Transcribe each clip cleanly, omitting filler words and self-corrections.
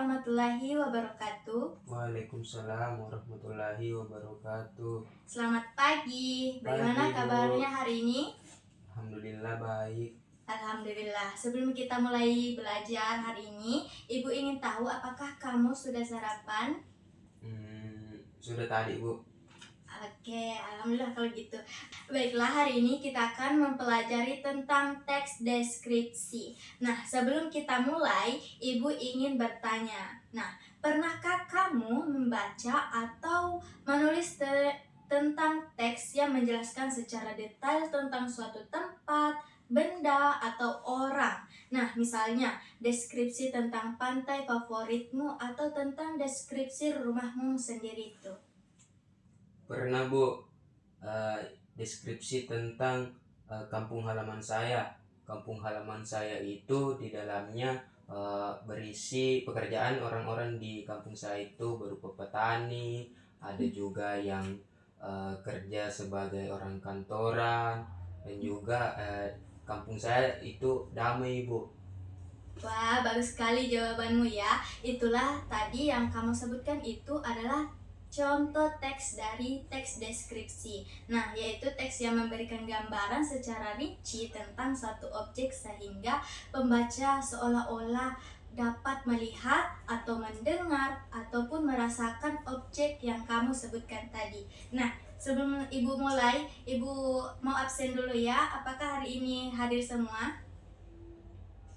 warahmatullahi wabarakatuh. Waalaikumsalam warahmatullahi wabarakatuh. Selamat pagi. Bagaimana Pagi, Bu. kabarnya hari ini? Alhamdulillah baik. Alhamdulillah. Sebelum kita mulai belajar hari ini, Ibu ingin tahu apakah kamu sudah sarapan? Sudah tadi, Bu. Oke, alhamdulillah kalau gitu. Baiklah, hari ini kita akan mempelajari tentang teks deskripsi. Nah, sebelum kita mulai, Ibu ingin bertanya. Nah, pernahkah kamu membaca atau menulis tentang teks yang menjelaskan secara detail tentang suatu tempat, benda, atau orang? Nah, misalnya deskripsi tentang pantai favoritmu atau tentang deskripsi rumahmu sendiri itu. Pernah, Bu, deskripsi tentang kampung halaman saya. Kampung halaman saya itu di dalamnya berisi pekerjaan orang-orang di kampung saya itu berupa petani, ada juga yang kerja sebagai orang kantoran, dan juga kampung saya itu damai, Bu. Wah, bagus sekali jawabanmu ya. Itulah tadi yang kamu sebutkan itu adalah contoh teks dari teks deskripsi. Nah, yaitu teks yang memberikan gambaran secara rinci tentang suatu objek sehingga pembaca seolah-olah dapat melihat atau mendengar ataupun merasakan objek yang kamu sebutkan tadi. Nah, sebelum Ibu mulai, Ibu mau absen dulu ya. Apakah hari ini hadir semua?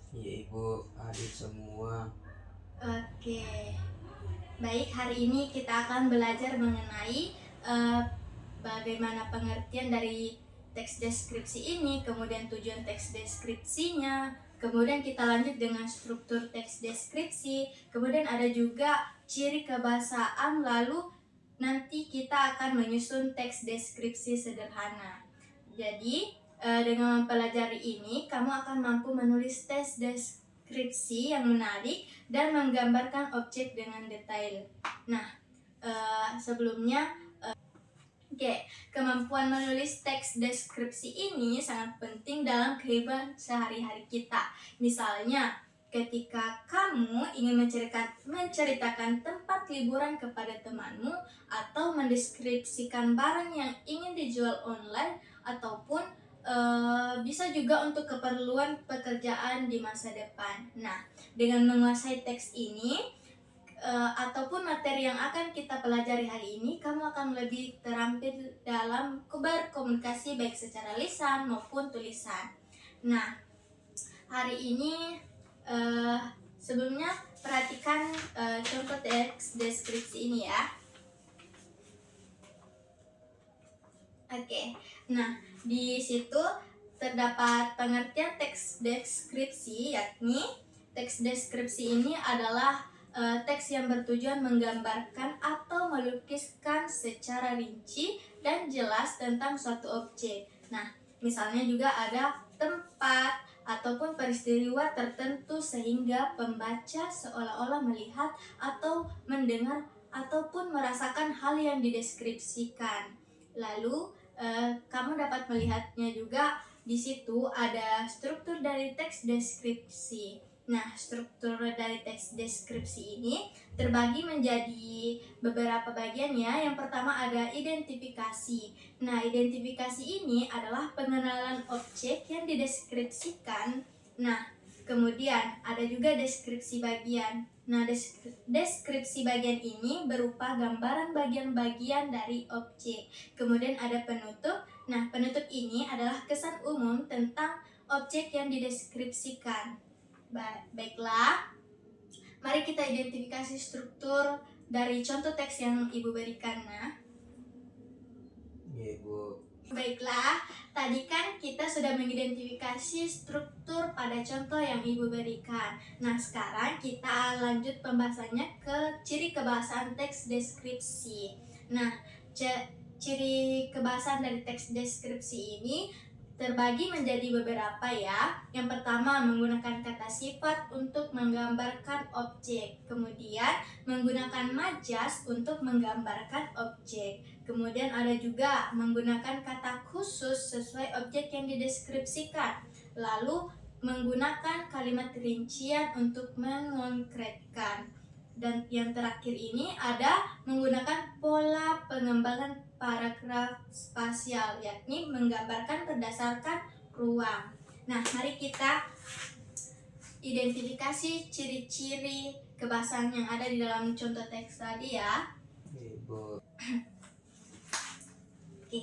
Iya, Ibu, hadir semua. Oke. Baik, hari ini kita akan belajar mengenai bagaimana pengertian dari teks deskripsi ini, kemudian tujuan teks deskripsinya, kemudian kita lanjut dengan struktur teks deskripsi, kemudian ada juga ciri kebahasaan, lalu nanti kita akan menyusun teks deskripsi sederhana. Jadi, dengan mempelajari ini, kamu akan mampu menulis teks deskripsi yang menarik dan menggambarkan objek dengan detail. Nah, sebelumnya, kemampuan menulis teks deskripsi ini sangat penting dalam kehidupan sehari-hari kita. Misalnya, ketika kamu ingin menceritakan tempat liburan kepada temanmu atau mendeskripsikan barang yang ingin dijual online ataupun bisa juga untuk keperluan pekerjaan di masa depan. Nah, dengan menguasai teks ini ataupun materi yang akan kita pelajari hari ini, kamu akan lebih terampil dalam berkomunikasi baik secara lisan maupun tulisan. Nah, hari ini sebelumnya perhatikan contoh teks deskripsi ini ya. Oke, nah di situ terdapat pengertian teks deskripsi, yakni teks deskripsi ini adalah teks yang bertujuan menggambarkan atau melukiskan secara rinci dan jelas tentang suatu objek. Nah, misalnya juga ada tempat ataupun peristiwa tertentu sehingga pembaca seolah-olah melihat atau mendengar ataupun merasakan hal yang dideskripsikan. Lalu kamu dapat melihatnya juga di situ ada struktur dari teks deskripsi. Nah, struktur dari teks deskripsi ini terbagi menjadi beberapa bagian ya. Yang pertama ada identifikasi. Nah, identifikasi ini adalah pengenalan objek yang dideskripsikan. Nah, kemudian ada juga deskripsi bagian. Nah, deskripsi bagian ini berupa gambaran bagian-bagian dari objek. Kemudian ada penutup. Nah, penutup ini adalah kesan umum tentang objek yang dideskripsikan. Baiklah, mari kita identifikasi struktur dari contoh teks yang Ibu berikan. Nah, Iya, Bu. baiklah, tadi kan kita sudah mengidentifikasi struktur pada contoh yang Ibu berikan. Nah, sekarang kita lanjut pembahasannya ke ciri kebahasaan teks deskripsi. Nah, ciri kebahasaan dari teks deskripsi ini terbagi menjadi beberapa ya. Yang pertama, menggunakan kata sifat untuk menggambarkan objek. Kemudian, menggunakan majas untuk menggambarkan objek. Kemudian ada juga menggunakan kata khusus sesuai objek yang dideskripsikan. Lalu, menggunakan kalimat rincian untuk mengonkretkan. Dan yang terakhir ini ada menggunakan pola pengembangan paragraf spasial, yakni menggambarkan berdasarkan ruang. Nah, mari kita identifikasi ciri-ciri kebahasaan yang ada di dalam contoh teks tadi ya. Ibu. Oke.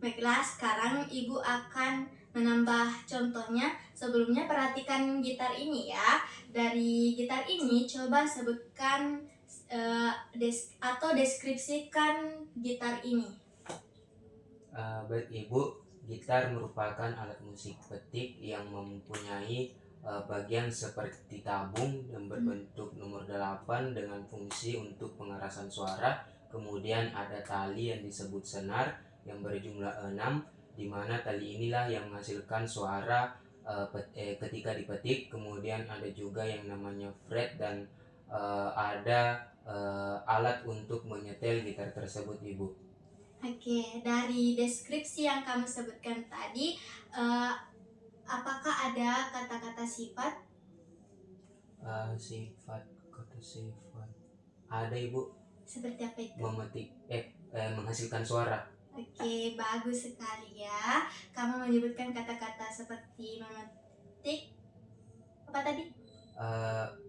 Baiklah, sekarang Ibu akan menambah contohnya. Sebelumnya perhatikan gitar ini ya. Dari gitar ini coba sebutkan atau deskripsikan gitar ini. Baik Ibu, gitar merupakan alat musik petik yang mempunyai bagian seperti tabung yang berbentuk nomor 8 dengan fungsi untuk pengerasan suara. Kemudian ada tali yang disebut senar yang berjumlah 6, di mana tali inilah yang menghasilkan suara ketika dipetik. Kemudian ada juga yang namanya fret dan ada alat untuk menyetel gitar tersebut Ibu. Oke, dari deskripsi yang kamu sebutkan tadi, apakah ada kata-kata sifat? Kata sifat ada Ibu. Seperti apa itu? Memetik menghasilkan suara. Oke, bagus sekali ya. Kamu menyebutkan kata-kata seperti memetik, apa tadi?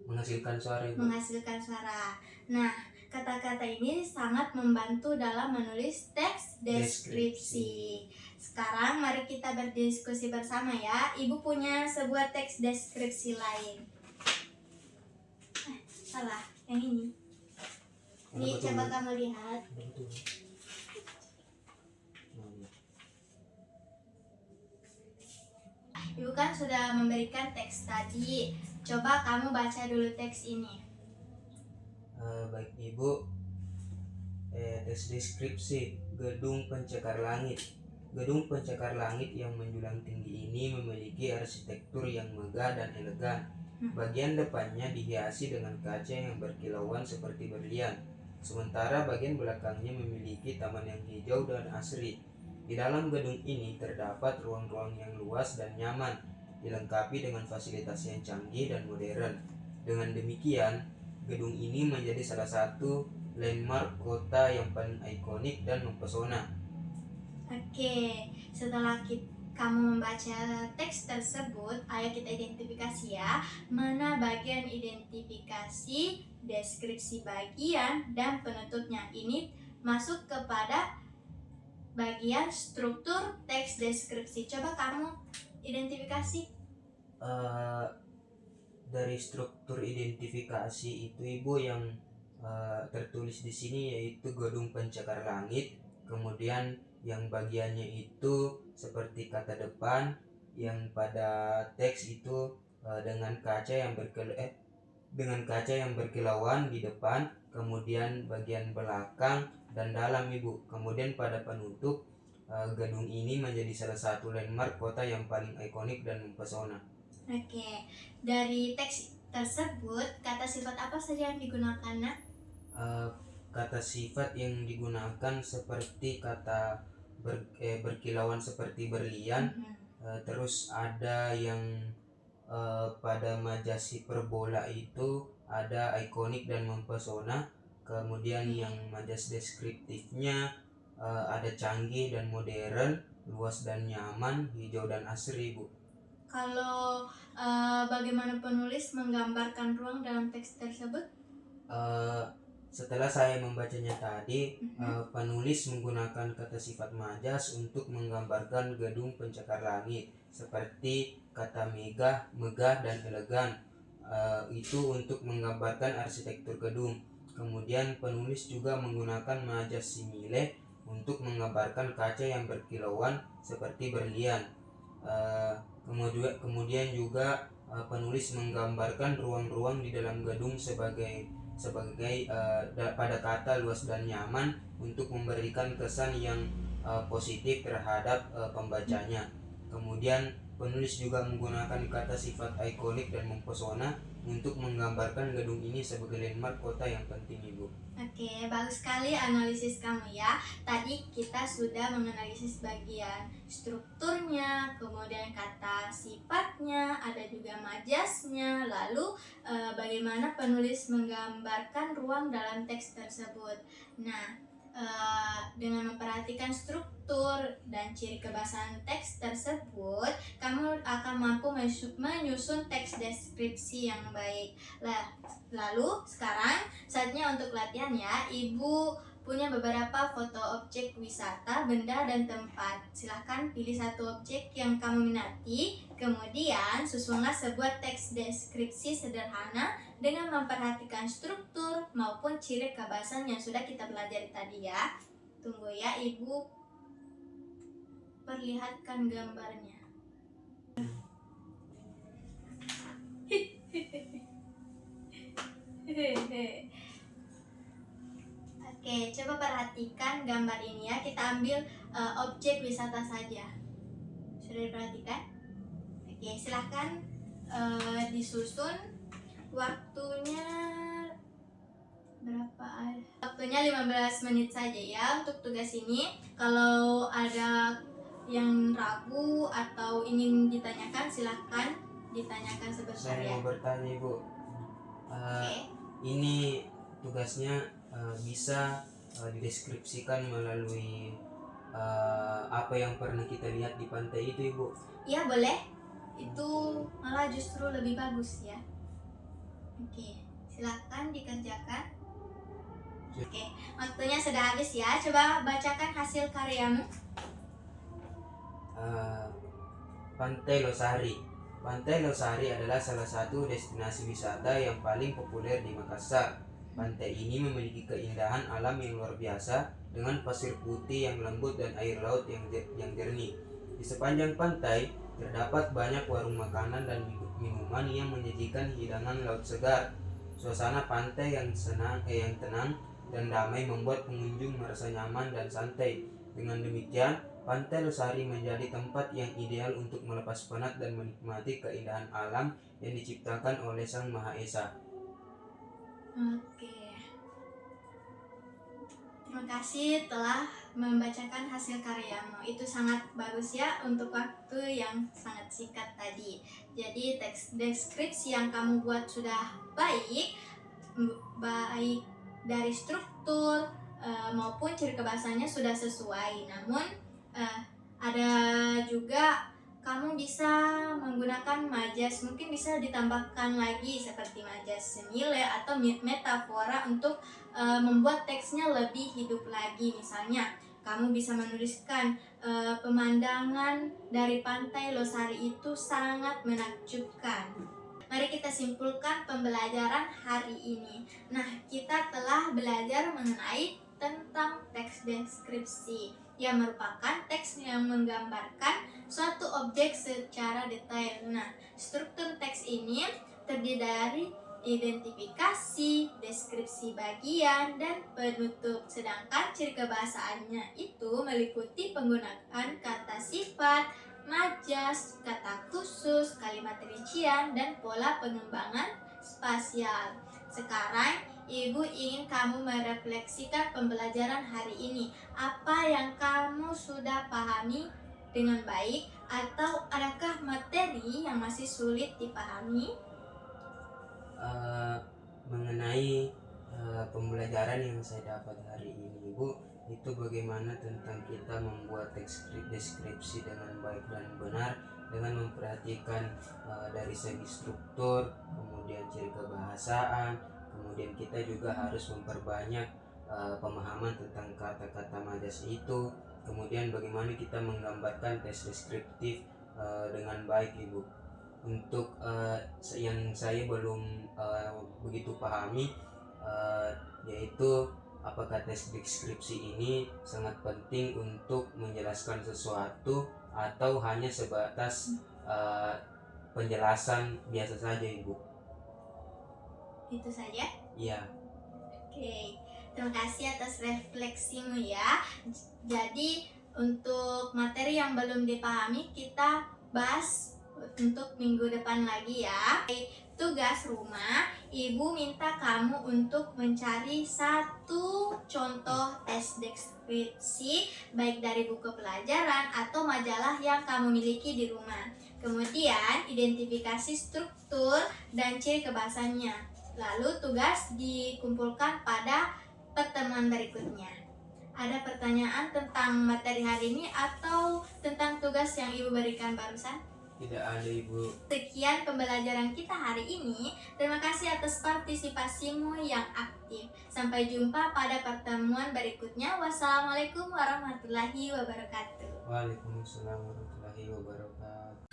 Menghasilkan suara Ibu. Menghasilkan suara. Nah, kata-kata ini sangat membantu dalam menulis teks deskripsi. Sekarang mari kita berdiskusi bersama ya. Ibu punya sebuah teks deskripsi lain. Salah, yang ini. Ini coba kamu lihat. Ibu kan sudah memberikan teks tadi. Coba kamu baca dulu teks ini. Baik Ibu, teks deskripsi gedung pencakar langit. Gedung pencakar langit yang menjulang tinggi ini memiliki arsitektur yang megah dan elegan. Bagian depannya dihiasi dengan kaca yang berkilauan seperti berlian, sementara bagian belakangnya memiliki taman yang hijau dan asri. Di dalam gedung ini terdapat ruang-ruang yang luas dan nyaman, dilengkapi dengan fasilitas yang canggih dan modern. Dengan demikian, gedung ini menjadi salah satu landmark kota yang paling ikonik dan mempesona. Oke, setelah kamu membaca teks tersebut, ayo kita identifikasi ya. Mana bagian identifikasi, deskripsi bagian, dan penutupnya. Ini masuk kepada bagian struktur teks deskripsi. Coba kamu identifikasi. Dari struktur identifikasi itu Ibu yang tertulis di sini yaitu gedung pencakar langit. Kemudian yang bagiannya itu seperti kata depan yang pada teks itu dengan kaca yang berkilauan di depan, kemudian bagian belakang dan dalam Ibu. Kemudian pada penutup, gedung ini menjadi salah satu landmark kota yang paling ikonik dan mempesona. Oke, dari teks tersebut kata sifat apa saja yang digunakan, Nak? Kata sifat yang digunakan seperti kata berkilauan seperti berlian. Terus ada yang pada majas hiperbola itu ada ikonik dan mempesona. Kemudian yang majas deskriptifnya ada canggih dan modern, luas dan nyaman, hijau dan asri Bu. Kalau bagaimana penulis menggambarkan ruang dalam teks tersebut? Setelah saya membacanya tadi, penulis menggunakan kata sifat majas untuk menggambarkan gedung pencakar langit seperti kata megah dan elegan. Itu untuk menggambarkan arsitektur gedung. Kemudian penulis juga menggunakan majas simile untuk menggambarkan kaca yang berkilauan seperti berlian. Kemudian juga penulis menggambarkan ruang-ruang di dalam gedung sebagai pada kata luas dan nyaman untuk memberikan kesan yang positif terhadap pembacanya. Kemudian penulis juga menggunakan kata sifat ikonik dan mempesona untuk menggambarkan gedung ini sebagai landmark kota yang penting, Ibu. Oke, bagus sekali analisis kamu ya. Tadi kita sudah menganalisis bagian strukturnya, kemudian kata sifatnya, ada juga majasnya, lalu bagaimana penulis menggambarkan ruang dalam teks tersebut. Nah, dengan memperhatikan struktur dan ciri kebahasan teks tersebut, kamu akan mampu menyusun teks deskripsi yang baik. Lalu sekarang saatnya untuk latihan ya. Ibu punya beberapa foto objek wisata, benda, dan tempat. Silahkan pilih satu objek yang kamu minati, kemudian susunlah sebuah teks deskripsi sederhana dengan memperhatikan struktur maupun ciri kebahasan yang sudah kita pelajari tadi ya. Tunggu ya, Ibu perlihatkan gambarnya. Oke, coba perhatikan gambar ini ya. Kita ambil objek wisata saja. Sudah diperhatikan? Oke, silahkan disusun. Waktunya berapa? Waktunya 15 menit saja ya untuk tugas ini. Kalau ada yang ragu atau ingin ditanyakan, silahkan ditanyakan sebentar Saya ya. mau bertanya, Ibu. Oke. Ini tugasnya bisa dideskripsikan melalui apa yang pernah kita lihat di pantai itu, Ibu? Iya, boleh. Itu malah justru lebih bagus ya. Oke, silakan dikerjakan. Oke, waktunya sudah habis ya. Coba bacakan hasil karyamu. Pantai Losari. Pantai Losari adalah salah satu destinasi wisata yang paling populer di Makassar. Pantai ini memiliki keindahan alam yang luar biasa dengan pasir putih yang lembut dan air laut yang jernih. Di sepanjang pantai terdapat banyak warung makanan dan minuman yang menyajikan hidangan laut segar. Suasana pantai yang tenang dan damai membuat pengunjung merasa nyaman dan santai. Dengan demikian, Pantai Losari menjadi tempat yang ideal untuk melepas penat dan menikmati keindahan alam yang diciptakan oleh Sang Maha Esa. Oke. Terima kasih telah membacakan hasil karyamu. Itu sangat bagus ya untuk waktu yang sangat singkat tadi. Jadi teks deskripsi yang kamu buat sudah baik dari struktur maupun ciri kebahasannya sudah sesuai. Namun ada juga kamu bisa menggunakan majas, mungkin bisa ditambahkan lagi seperti majas senilai atau metafora untuk membuat teksnya lebih hidup lagi. Misalnya kamu bisa menuliskan pemandangan dari pantai Losari itu sangat menakjubkan. Mari kita simpulkan pembelajaran hari ini. Nah, kita telah belajar mengenai tentang teks deskripsi yang merupakan teks yang menggambarkan suatu objek secara detail. Nah, struktur teks ini terdiri dari identifikasi, deskripsi bagian, dan penutup. Sedangkan ciri kebahasaannya itu meliputi penggunaan kata sifat, majas, kata khusus, kalimat rincian, dan pola pengembangan spasial. Sekarang, Ibu ingin kamu merefleksikan pembelajaran hari ini. Apa yang kamu sudah pahami dengan baik, atau adakah materi yang masih sulit dipahami? Mengenai pembelajaran yang saya dapat hari ini, Ibu, itu bagaimana tentang kita membuat teks deskripsi dengan baik dan benar dengan memperhatikan dari segi struktur, kemudian ciri kebahasaan, kemudian kita juga harus memperbanyak pemahaman tentang kata-kata majas itu, kemudian bagaimana kita menggambarkan teks deskriptif dengan baik, Ibu. Untuk yang saya belum begitu pahami, yaitu apakah teks deskripsi ini sangat penting untuk menjelaskan sesuatu atau hanya sebatas penjelasan biasa saja, Ibu. Itu saja? Iya. Oke, terima kasih atas refleksimu ya. Jadi untuk materi yang belum dipahami kita bahas untuk minggu depan lagi ya. tugas rumah, Ibu minta kamu untuk mencari satu contoh tes deskripsi baik dari buku pelajaran atau majalah yang kamu miliki di rumah. Kemudian identifikasi struktur dan ciri kebahasannya. Lalu tugas dikumpulkan pada pertemuan berikutnya. Ada pertanyaan tentang materi hari ini atau tentang tugas yang Ibu berikan barusan? Tidak ada, Ibu. Sekian pembelajaran kita hari ini. Terima kasih atas partisipasimu yang aktif. Sampai jumpa pada pertemuan berikutnya. Wassalamualaikum warahmatullahi wabarakatuh. Waalaikumsalam warahmatullahi wabarakatuh.